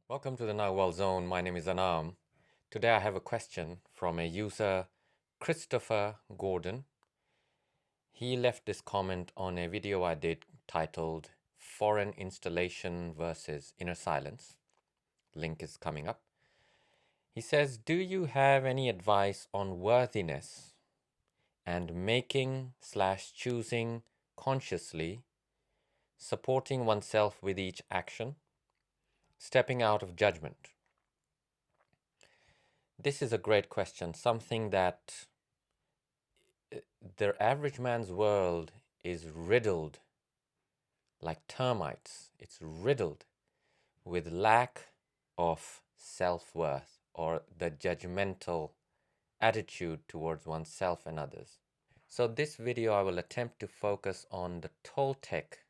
Welcome to the Nagual zone. My name is Anaam. Today I have a question from a user, Christopher Gordon. He left this comment on a video I did titled Foreign Installation versus Inner Silence. Link is coming up. He says, do you have any advice on worthiness and making/choosing consciously, supporting oneself with each action, stepping out of judgment? This is a great question, something that the average man's world is riddled like termites. It's riddled with lack of self-worth or the judgmental attitude towards oneself and others. So this video I will attempt to focus on the Toltec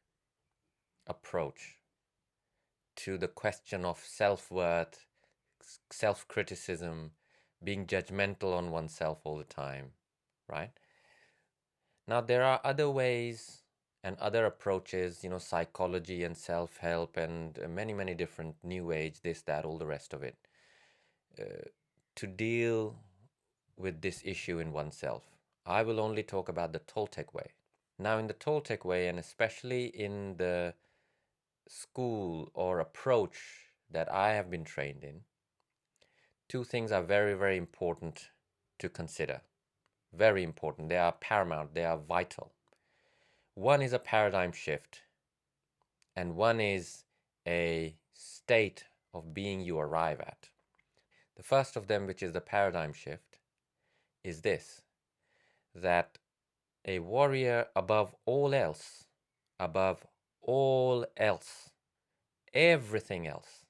approach to the question of self-worth, self-criticism, being judgmental on oneself all the time, right? Now, there are other ways and other approaches, psychology and self-help and many, many different new age, this, that, all the rest of it, to deal with this issue in oneself. I will only talk about the Toltec way. Now, in the Toltec way, and especially in the school or approach that I have been trained in, two things are very, very important to consider. Very important. They are paramount. They are vital. One is a paradigm shift, and one is a state of being you arrive at. The first of them, which is the paradigm shift, is this, that a warrior above all else, everything else,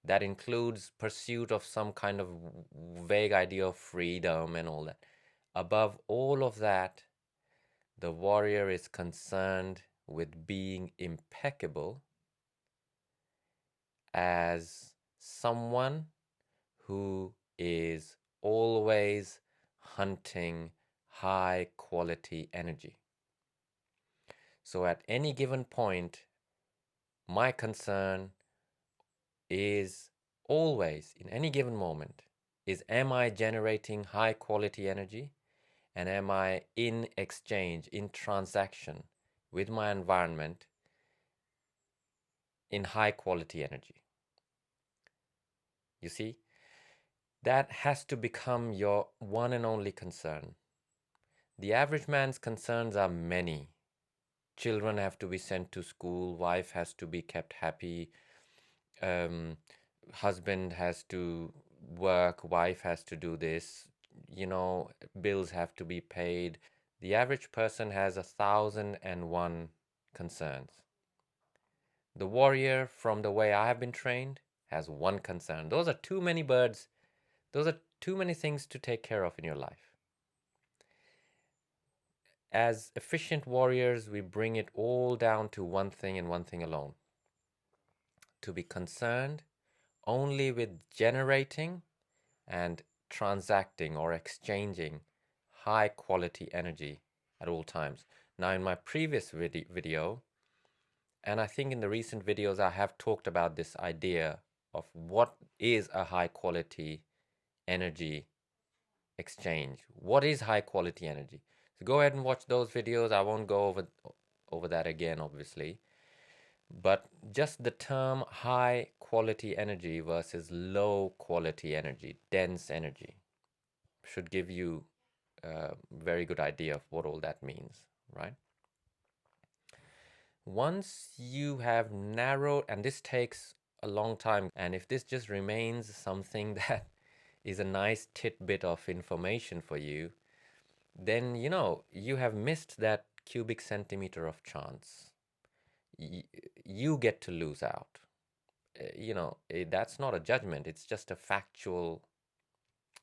that includes pursuit of some kind of vague idea of freedom and all that, above all of that, the warrior is concerned with being impeccable as someone who is always hunting high quality energy. So at any given point, my concern is always, in any given moment, is am I generating high quality energy? And am I in exchange, in transaction with my environment in high quality energy? You see, that has to become your one and only concern. The average man's concerns are many. Children have to be sent to school, wife has to be kept happy, husband has to work, wife has to do this, bills have to be paid. The average person has 1,001 concerns. The warrior, from the way I have been trained, has one concern. Those are too many birds. Those are too many things to take care of in your life. As efficient warriors, we bring it all down to one thing and one thing alone. To be concerned only with generating and transacting or exchanging high quality energy at all times. Now, in my previous video, and I think in the recent videos, I have talked about this idea of what is a high quality energy exchange. What is high quality energy? So go ahead and watch those videos. I won't go over that again, obviously. But just the term high quality energy versus low quality energy, dense energy, should give you a very good idea of what all that means, right? Once you have narrowed, and this takes a long time, and if this just remains something that is a nice tidbit of information for you, then you have missed that cubic centimeter of chance. You get to lose out. That's not a judgment, it's just a factual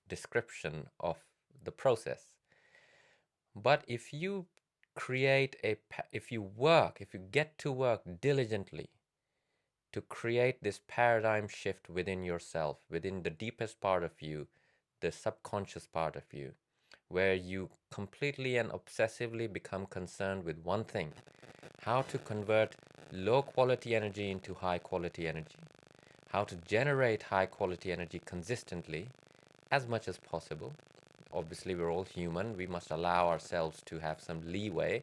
description of the process. But if you if you get to work diligently to create this paradigm shift within yourself, within the deepest part of you, the subconscious part of you, where you completely and obsessively become concerned with one thing, how to convert low quality energy into high quality energy, how to generate high quality energy consistently as much as possible. Obviously, we're all human. We must allow ourselves to have some leeway.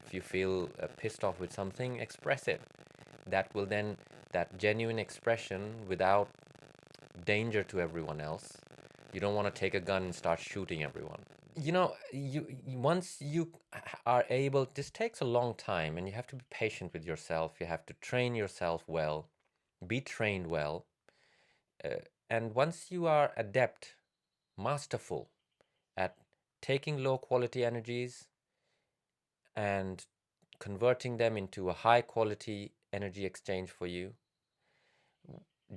If you feel pissed off with something, express it. That will then, that genuine expression without danger to everyone else. You don't want to take a gun and start shooting everyone. You know, once you are able, this takes a long time, and you have to be patient with yourself. You have to train yourself well, be trained well. And once you are adept, masterful at taking low quality energies and converting them into a high quality energy exchange for you,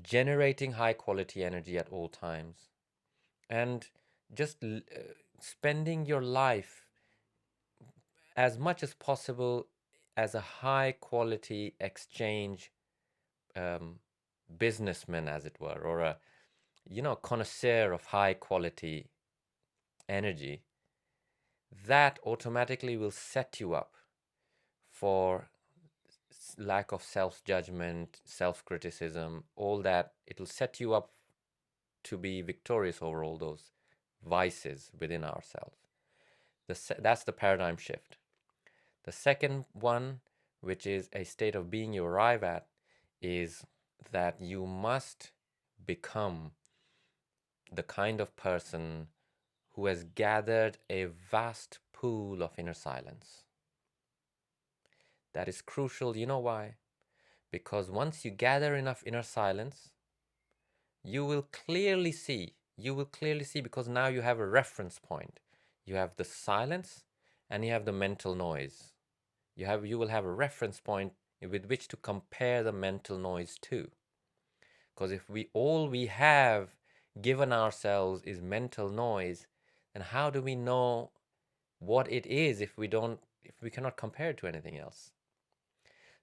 generating high quality energy at all times, and just spending your life as much as possible as a high quality exchange um, businessman, as it were, or a connoisseur of high quality energy, that automatically will set you up for lack of self-judgment, self-criticism, all that. It'll set you up to be victorious over all those vices within ourselves. That's the paradigm shift. The second one, which is a state of being you arrive at, is that you must become the kind of person who has gathered a vast pool of inner silence. That is crucial. You know why? Because once you gather enough inner silence, you will clearly see, because now you have a reference point. You have the silence and you have the mental noise. You will have a reference point with which to compare the mental noise to. Because if all we have given ourselves is mental noise, then how do we know what it is if we cannot compare it to anything else?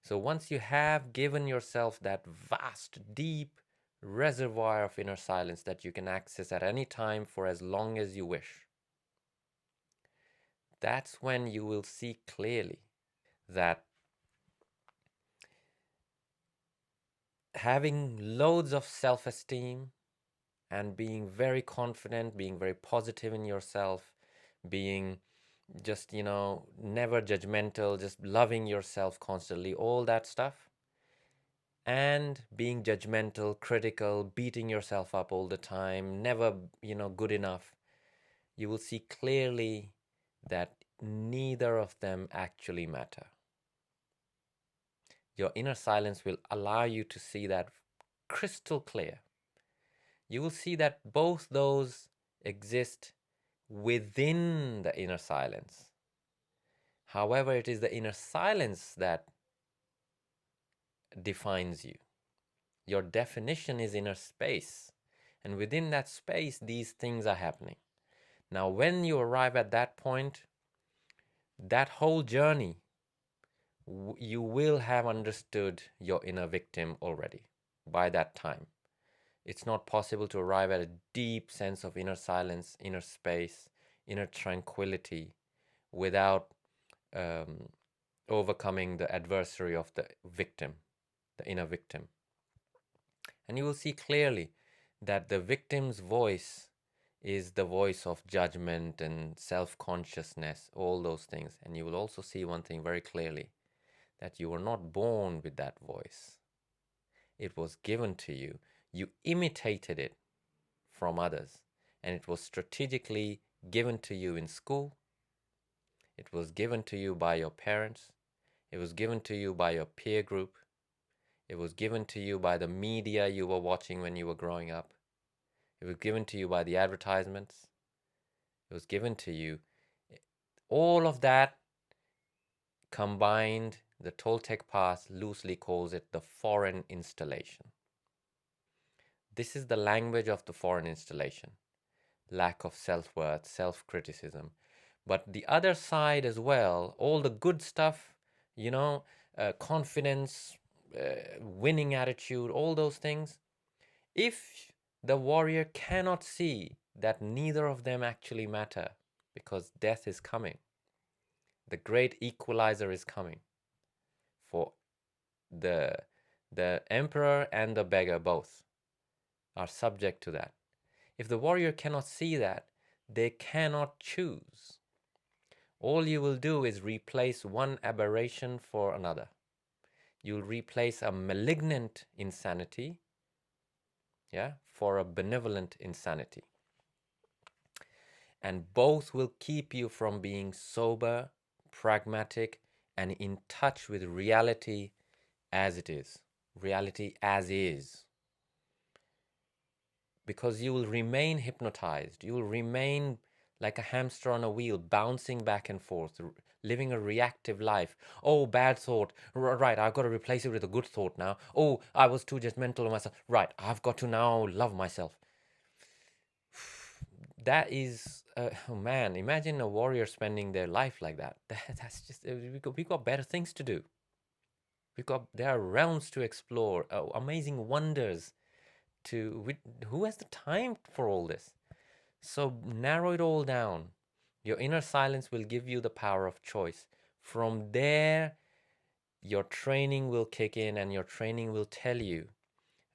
So once you have given yourself that vast, deep reservoir of inner silence that you can access at any time for as long as you wish, that's when you will see clearly that having loads of self-esteem and being very confident, being very positive in yourself, being just, never judgmental, just loving yourself constantly, all that stuff, and being judgmental, critical, beating yourself up all the time, never, good enough, you will see clearly that neither of them actually matter. Your inner silence will allow you to see that crystal clear. You will see that both those exist within the inner silence. However, it is the inner silence that defines you. Your definition is inner space. And within that space, these things are happening. Now, when you arrive at that point, that whole journey, you will have understood your inner victim already by that time. It's not possible to arrive at a deep sense of inner silence, inner space, inner tranquility without overcoming the adversary of the victim, the inner victim. And you will see clearly that the victim's voice is the voice of judgment and self-consciousness, all those things. And you will also see one thing very clearly, that you were not born with that voice. It was given to you. You imitated it from others, and it was strategically given to you in school. It was given to you by your parents. It was given to you by your peer group. It was given to you by the media you were watching when you were growing up. It was given to you by the advertisements. It was given to you. All of that combined, the Toltec path loosely calls it the foreign installation. This is the language of the foreign installation. Lack of self-worth, self-criticism. But the other side as well, all the good stuff, confidence, winning attitude, all those things. If the warrior cannot see that neither of them actually matter, because death is coming, the great equalizer is coming for the emperor and the beggar both. are subject to that. If the warrior cannot see that, they cannot choose. All you will do is replace one aberration for another. You'll replace a malignant insanity, yeah, for a benevolent insanity. And both will keep you from being sober, pragmatic, and in touch with reality as it is. Reality as is. Because you will remain hypnotized. You will remain like a hamster on a wheel, bouncing back and forth, living a reactive life. Oh, bad thought. Right, I've got to replace it with a good thought now. Oh, I was too judgmental of myself. Right, I've got to now love myself. That is, oh man, imagine a warrior spending their life like that. That's just, we got better things to do. There are realms to explore, amazing wonders who has the time for all this? So narrow it all down. Your inner silence will give you the power of choice. From there, your training will kick in, and your training will tell you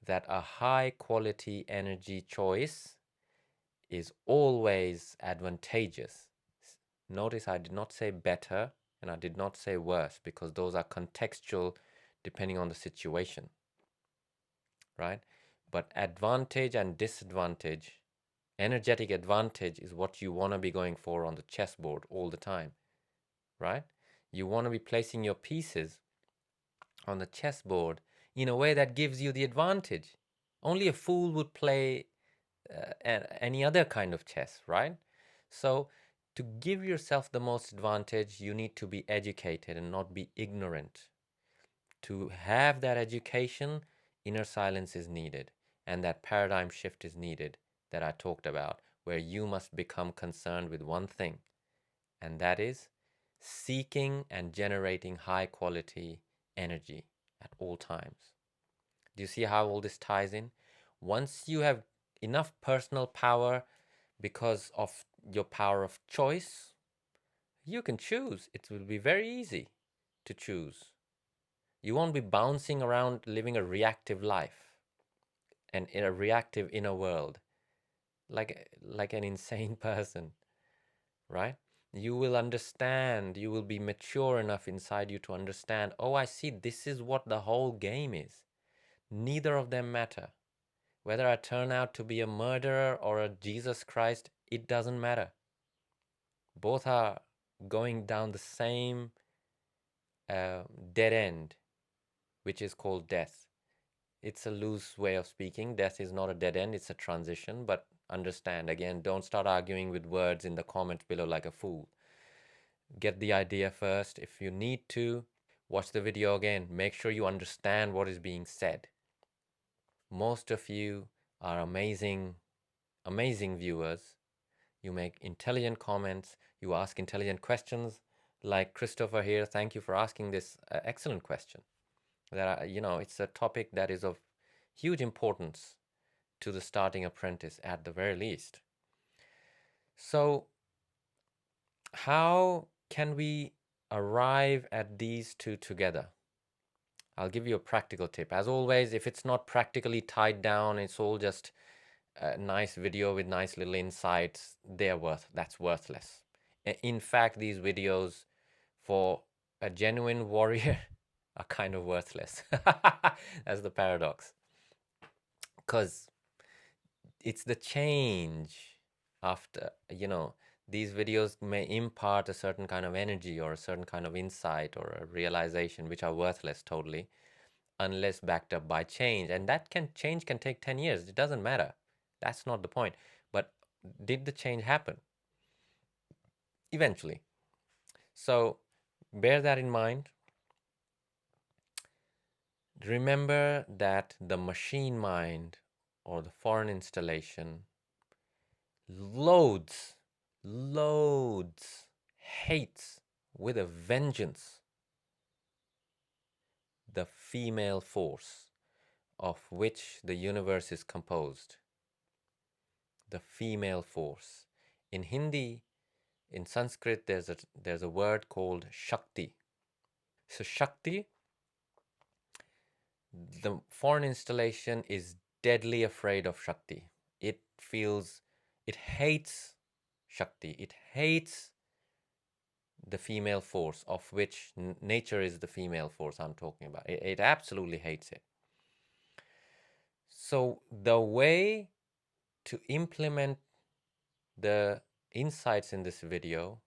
that a high quality energy choice is always advantageous. Notice I did not say better and I did not say worse, because those are contextual depending on the situation, right? But advantage and disadvantage, energetic advantage is what you want to be going for on the chessboard all the time, right? You want to be placing your pieces on the chessboard in a way that gives you the advantage. Only a fool would play any other kind of chess, right? So to give yourself the most advantage, you need to be educated and not be ignorant. To have that education, inner silence is needed, and that paradigm shift is needed that I talked about, where you must become concerned with one thing, and that is seeking and generating high quality energy at all times. Do you see how all this ties in? Once you have enough personal power because of your power of choice, you can choose. It will be very easy to choose. You won't be bouncing around living a reactive life and in a reactive inner world like an insane person, right? You will understand, you will be mature enough inside you to understand, oh, I see, this is what the whole game is. Neither of them matter. Whether I turn out to be a murderer or a Jesus Christ, it doesn't matter. Both are going down the same dead end, which is called death. It's a loose way of speaking. Death is not a dead end, it's a transition. But understand, again, don't start arguing with words in the comments below like a fool. Get the idea first. If you need to, watch the video again. Make sure you understand what is being said. Most of you are amazing, amazing viewers. You make intelligent comments. You ask intelligent questions. Like Christopher here, thank you for asking this excellent question. That it's a topic that is of huge importance to the starting apprentice at the very least. So how can we arrive at these two together? I'll give you a practical tip. As always, if it's not practically tied down, it's all just a nice video with nice little insights, that's worthless. In fact, these videos for a genuine warrior are kind of worthless. That's the paradox. Because it's the change after, these videos may impart a certain kind of energy or a certain kind of insight or a realization, which are worthless totally, unless backed up by change. And change can take 10 years. It doesn't matter. That's not the point. But did the change happen? Eventually. So bear that in mind. Remember that the machine mind or the foreign installation loads, hates with a vengeance the female force of which the universe is composed. The female force. In Hindi, in Sanskrit, there's a word called Shakti. So Shakti, the foreign installation, is deadly afraid of Shakti. It hates Shakti. It hates the female force, of which nature is the female force I'm talking about. It absolutely hates it. So the way to implement the insights in this video,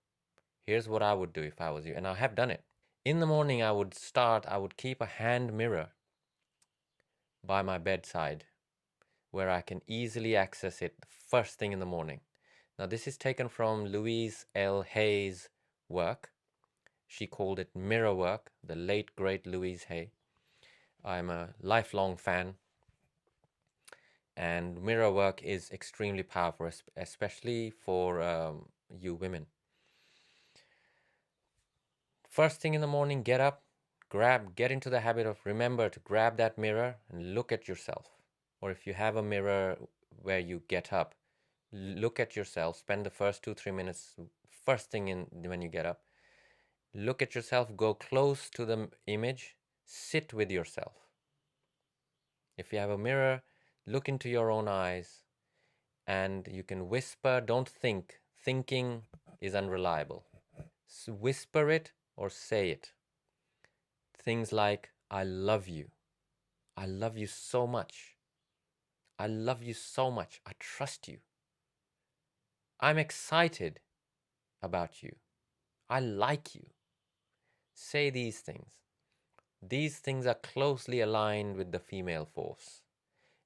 here's what I would do if I was you, and I have done it. In the morning, I would keep a hand mirror by my bedside where I can easily access it first thing in the morning. Now, this is taken from Louise L. Hay's work. She called it mirror work, the late, great Louise Hay. I'm a lifelong fan. And mirror work is extremely powerful, especially for you women. First thing in the morning, get up, get into the habit of remember to grab that mirror and look at yourself. Or if you have a mirror where you get up, look at yourself, spend the first 2-3 minutes, first thing when you get up, look at yourself, go close to the image, sit with yourself. If you have a mirror, look into your own eyes, and you can whisper, don't think. Thinking is unreliable. So whisper it or say it. Things like, I love you. I love you so much. I love you so much. I trust you. I'm excited about you. I like you. Say these things. These things are closely aligned with the female force.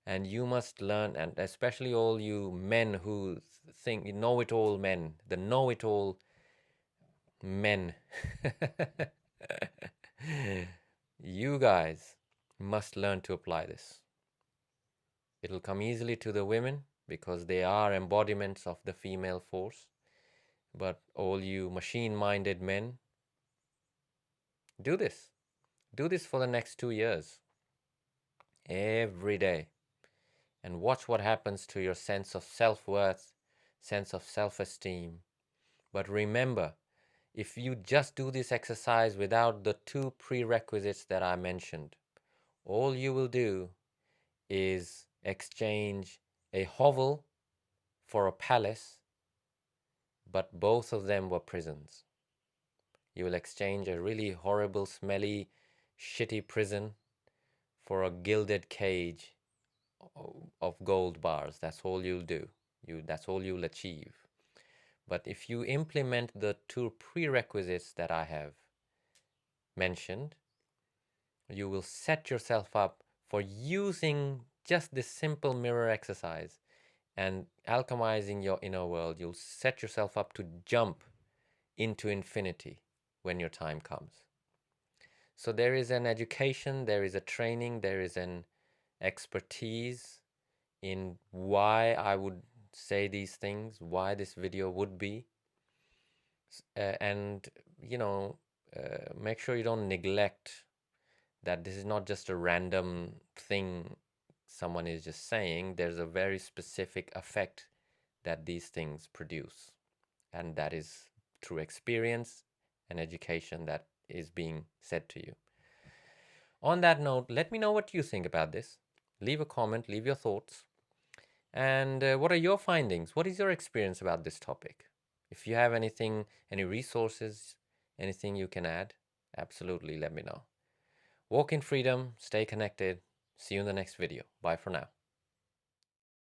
And you must learn, and especially all you men who think know-it-all men, the know-it-all men. You guys must learn to apply this. It'll come easily to the women because they are embodiments of the female force. But all you machine-minded men, do this. Do this for the next 2 years. Every day. And watch what happens to your sense of self-worth, sense of self-esteem. But remember, if you just do this exercise without the 2 prerequisites that I mentioned, all you will do is exchange a hovel for a palace, but both of them were prisons. You will exchange a really horrible, smelly, shitty prison for a gilded cage of gold bars. That's all you'll do. That's all you'll achieve. But if you implement the 2 prerequisites that I have mentioned, you will set yourself up for using just this simple mirror exercise and alchemizing your inner world. You'll set yourself up to jump into infinity when your time comes. So there is an education, there is a training, there is an expertise in why I would say these things, why this video would be. And, make sure you don't neglect that this is not just a random thing someone is just saying. There's a very specific effect that these things produce. And that is through experience and education that is being said to you. On that note, let me know what you think about this. Leave a comment, leave your thoughts. And what are your findings? What is your experience about this topic? If you have anything, any resources, anything you can add, absolutely let me know. Walk in freedom, stay connected. See you in the next video. Bye for now.